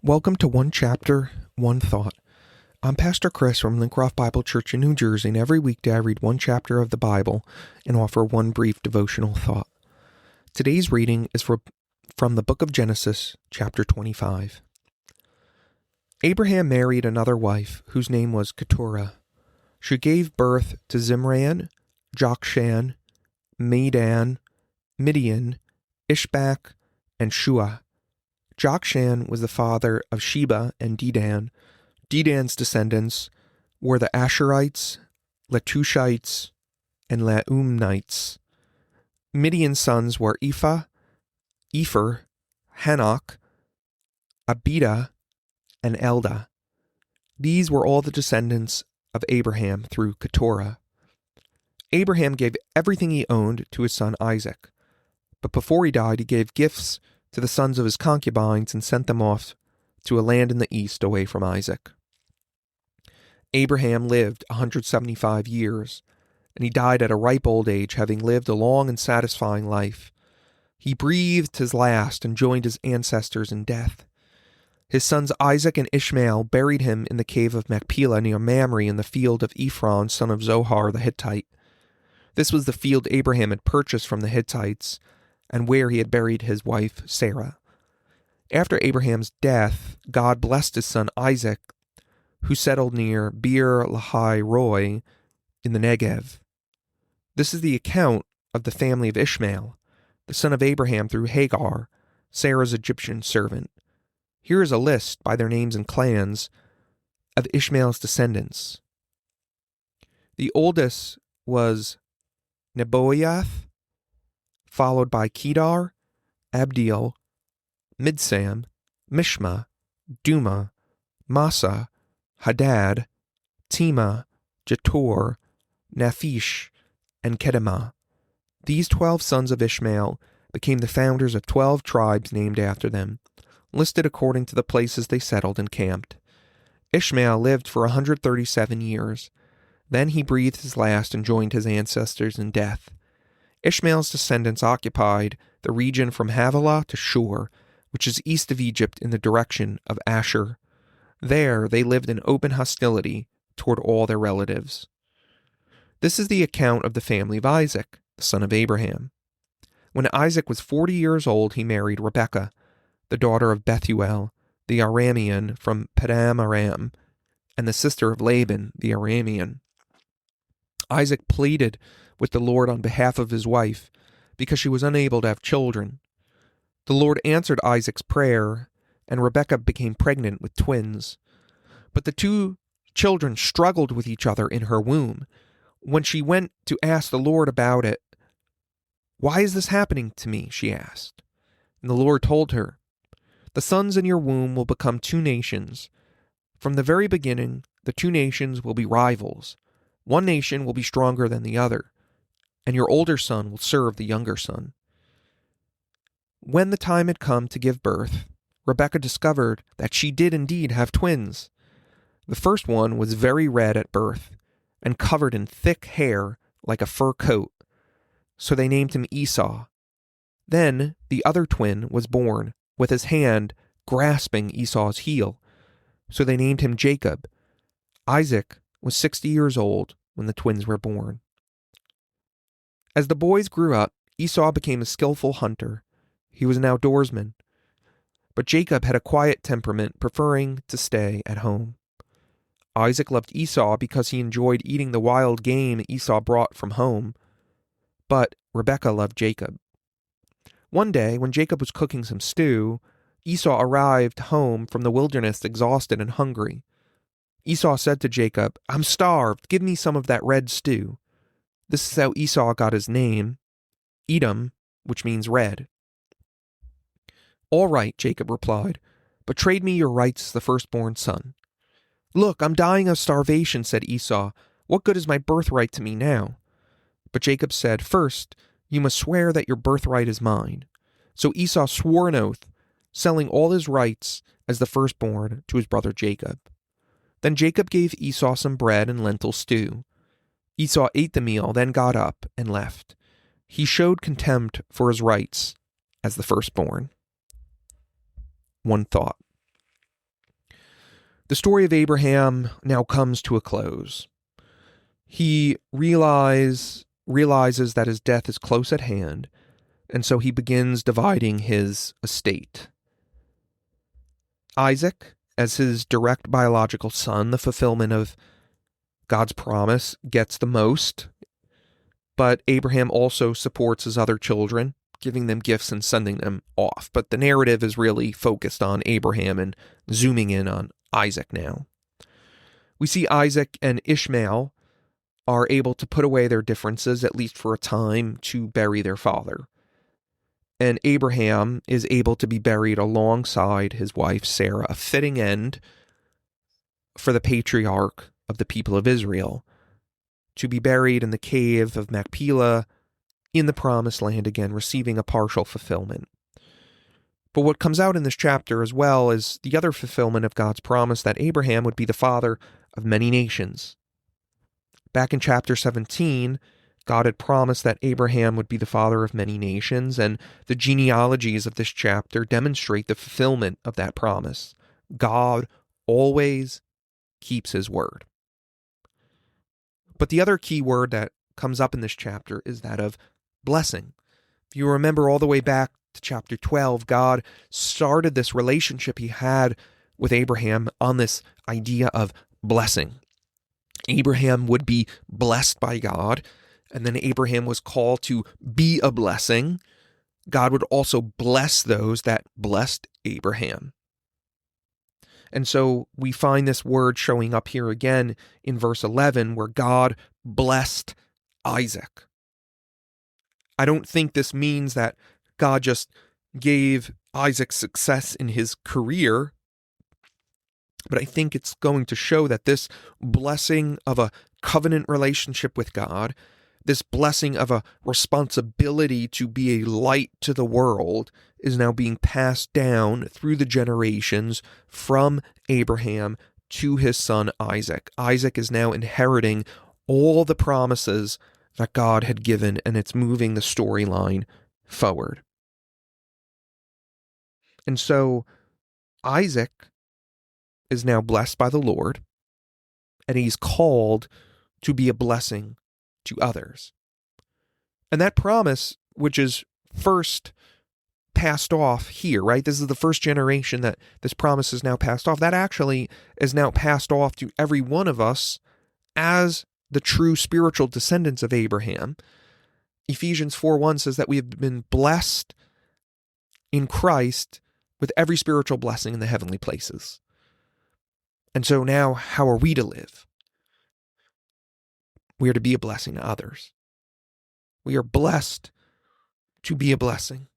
Welcome to One Chapter, One Thought. I'm Pastor Chris from Lincroft Bible Church in New Jersey, and every weekday I read one chapter of the Bible and offer one brief devotional thought. Today's reading is from the book of Genesis, chapter 25. Abraham married another wife, whose name was Keturah. She gave birth to Zimran, Jokshan, Medan, Midian, Ishbak, and Shua. Jokshan was the father of Sheba and Dedan. Dedan's descendants were the Asherites, Letushites, and Laumnites. Midian's sons were Ephah, Epher, Hanok, Abida, and Eldah. These were all the descendants of Abraham through Keturah. Abraham gave everything he owned to his son Isaac. But before he died, he gave gifts to the sons of his concubines and sent them off to a land in the east away from Isaac. Abraham lived 175 years, and he died at a ripe old age, having lived a long and satisfying life. He breathed his last and joined his ancestors in death. His sons Isaac and Ishmael buried him in the cave of Machpelah near Mamre in the field of Ephron, son of Zohar the Hittite. This was the field Abraham had purchased from the Hittites, and where he had buried his wife Sarah. After Abraham's death, God blessed his son Isaac, who settled near Beer Lahai Roi in the Negev. This is the account of the family of Ishmael, the son of Abraham through Hagar, Sarah's Egyptian servant. Here is a list by their names and clans of Ishmael's descendants. The oldest was Neboiath, followed by Kedar, Abdeel, Midsam, Mishma, Duma, Massa, Hadad, Tema, Jetor, Naphish, and Kedemah. These 12 sons of Ishmael became the founders of 12 tribes named after them, listed according to the places they settled and camped. Ishmael lived for 137 years. Then he breathed his last and joined his ancestors in death. Ishmael's descendants occupied the region from Havilah to Shur, which is east of Egypt in the direction of Asher. There they lived in open hostility toward all their relatives. This is the account of the family of Isaac, the son of Abraham. When Isaac was 40 years old, he married Rebekah, the daughter of Bethuel, the Aramean from Padam Aram, and the sister of Laban, the Aramean. Isaac pleaded with the Lord on behalf of his wife because she was unable to have children. The Lord answered Isaac's prayer, and Rebekah became pregnant with twins. But the two children struggled with each other in her womb. When she went to ask the Lord about it, "Why is this happening to me?" she asked. And the Lord told her, "The sons in your womb will become two nations. From the very beginning, the two nations will be rivals. One nation will be stronger than the other, and your older son will serve the younger son." When the time had come to give birth, Rebekah discovered that she did indeed have twins. The first one was very red at birth and covered in thick hair like a fur coat, so they named him Esau. Then the other twin was born with his hand grasping Esau's heel, so they named him Jacob. Isaac was 60 years old when the twins were born. As the boys grew up, Esau became a skillful hunter. He was an outdoorsman. But Jacob had a quiet temperament, preferring to stay at home. Isaac loved Esau because he enjoyed eating the wild game Esau brought from home. But Rebekah loved Jacob. One day, when Jacob was cooking some stew, Esau arrived home from the wilderness exhausted and hungry. Esau said to Jacob, "I'm starved. Give me some of that red stew." This is how Esau got his name, Edom, which means red. "All right," Jacob replied, "but trade me your rights as the firstborn son." "Look, I'm dying of starvation," said Esau. "What good is my birthright to me now?" But Jacob said, "First, you must swear that your birthright is mine." So Esau swore an oath, selling all his rights as the firstborn to his brother Jacob. Then Jacob gave Esau some bread and lentil stew. Esau ate the meal, then got up and left. He showed contempt for his rights as the firstborn. One thought. The story of Abraham now comes to a close. He realizes that his death is close at hand, and so he begins dividing his estate. Isaac, as his direct biological son, the fulfillment of God's promise, gets the most, but Abraham also supports his other children, giving them gifts and sending them off. But the narrative is really focused on Abraham and zooming in on Isaac now. We see Isaac and Ishmael are able to put away their differences, at least for a time, to bury their father. And Abraham is able to be buried alongside his wife Sarah, a fitting end for the patriarch of the people of Israel, to be buried in the cave of Machpelah in the promised land again, receiving a partial fulfillment. But what comes out in this chapter as well is the other fulfillment of God's promise that Abraham would be the father of many nations. Back in chapter 17, God had promised that Abraham would be the father of many nations, and the genealogies of this chapter demonstrate the fulfillment of that promise. God always keeps his word. But the other key word that comes up in this chapter is that of blessing. If you remember all the way back to chapter 12, God started this relationship he had with Abraham on this idea of blessing. Abraham would be blessed by God, and then Abraham was called to be a blessing. God would also bless those that blessed Abraham. And so we find this word showing up here again in verse 11, where God blessed Isaac. I don't think this means that God just gave Isaac success in his career, but I think it's going to show that this blessing of a covenant relationship with God, this blessing of a responsibility to be a light to the world, is now being passed down through the generations from Abraham to his son Isaac. Isaac is now inheriting all the promises that God had given, and it's moving the storyline forward. And so Isaac is now blessed by the Lord, and he's called to be a blessing to others. And that promise, which is first passed off here, right? This is the first generation that this promise is now passed off. That actually is now passed off to every one of us as the true spiritual descendants of Abraham. Ephesians 4:1 says that we have been blessed in Christ with every spiritual blessing in the heavenly places. And so now, how are we to live? We are to be a blessing to others. We are blessed to be a blessing.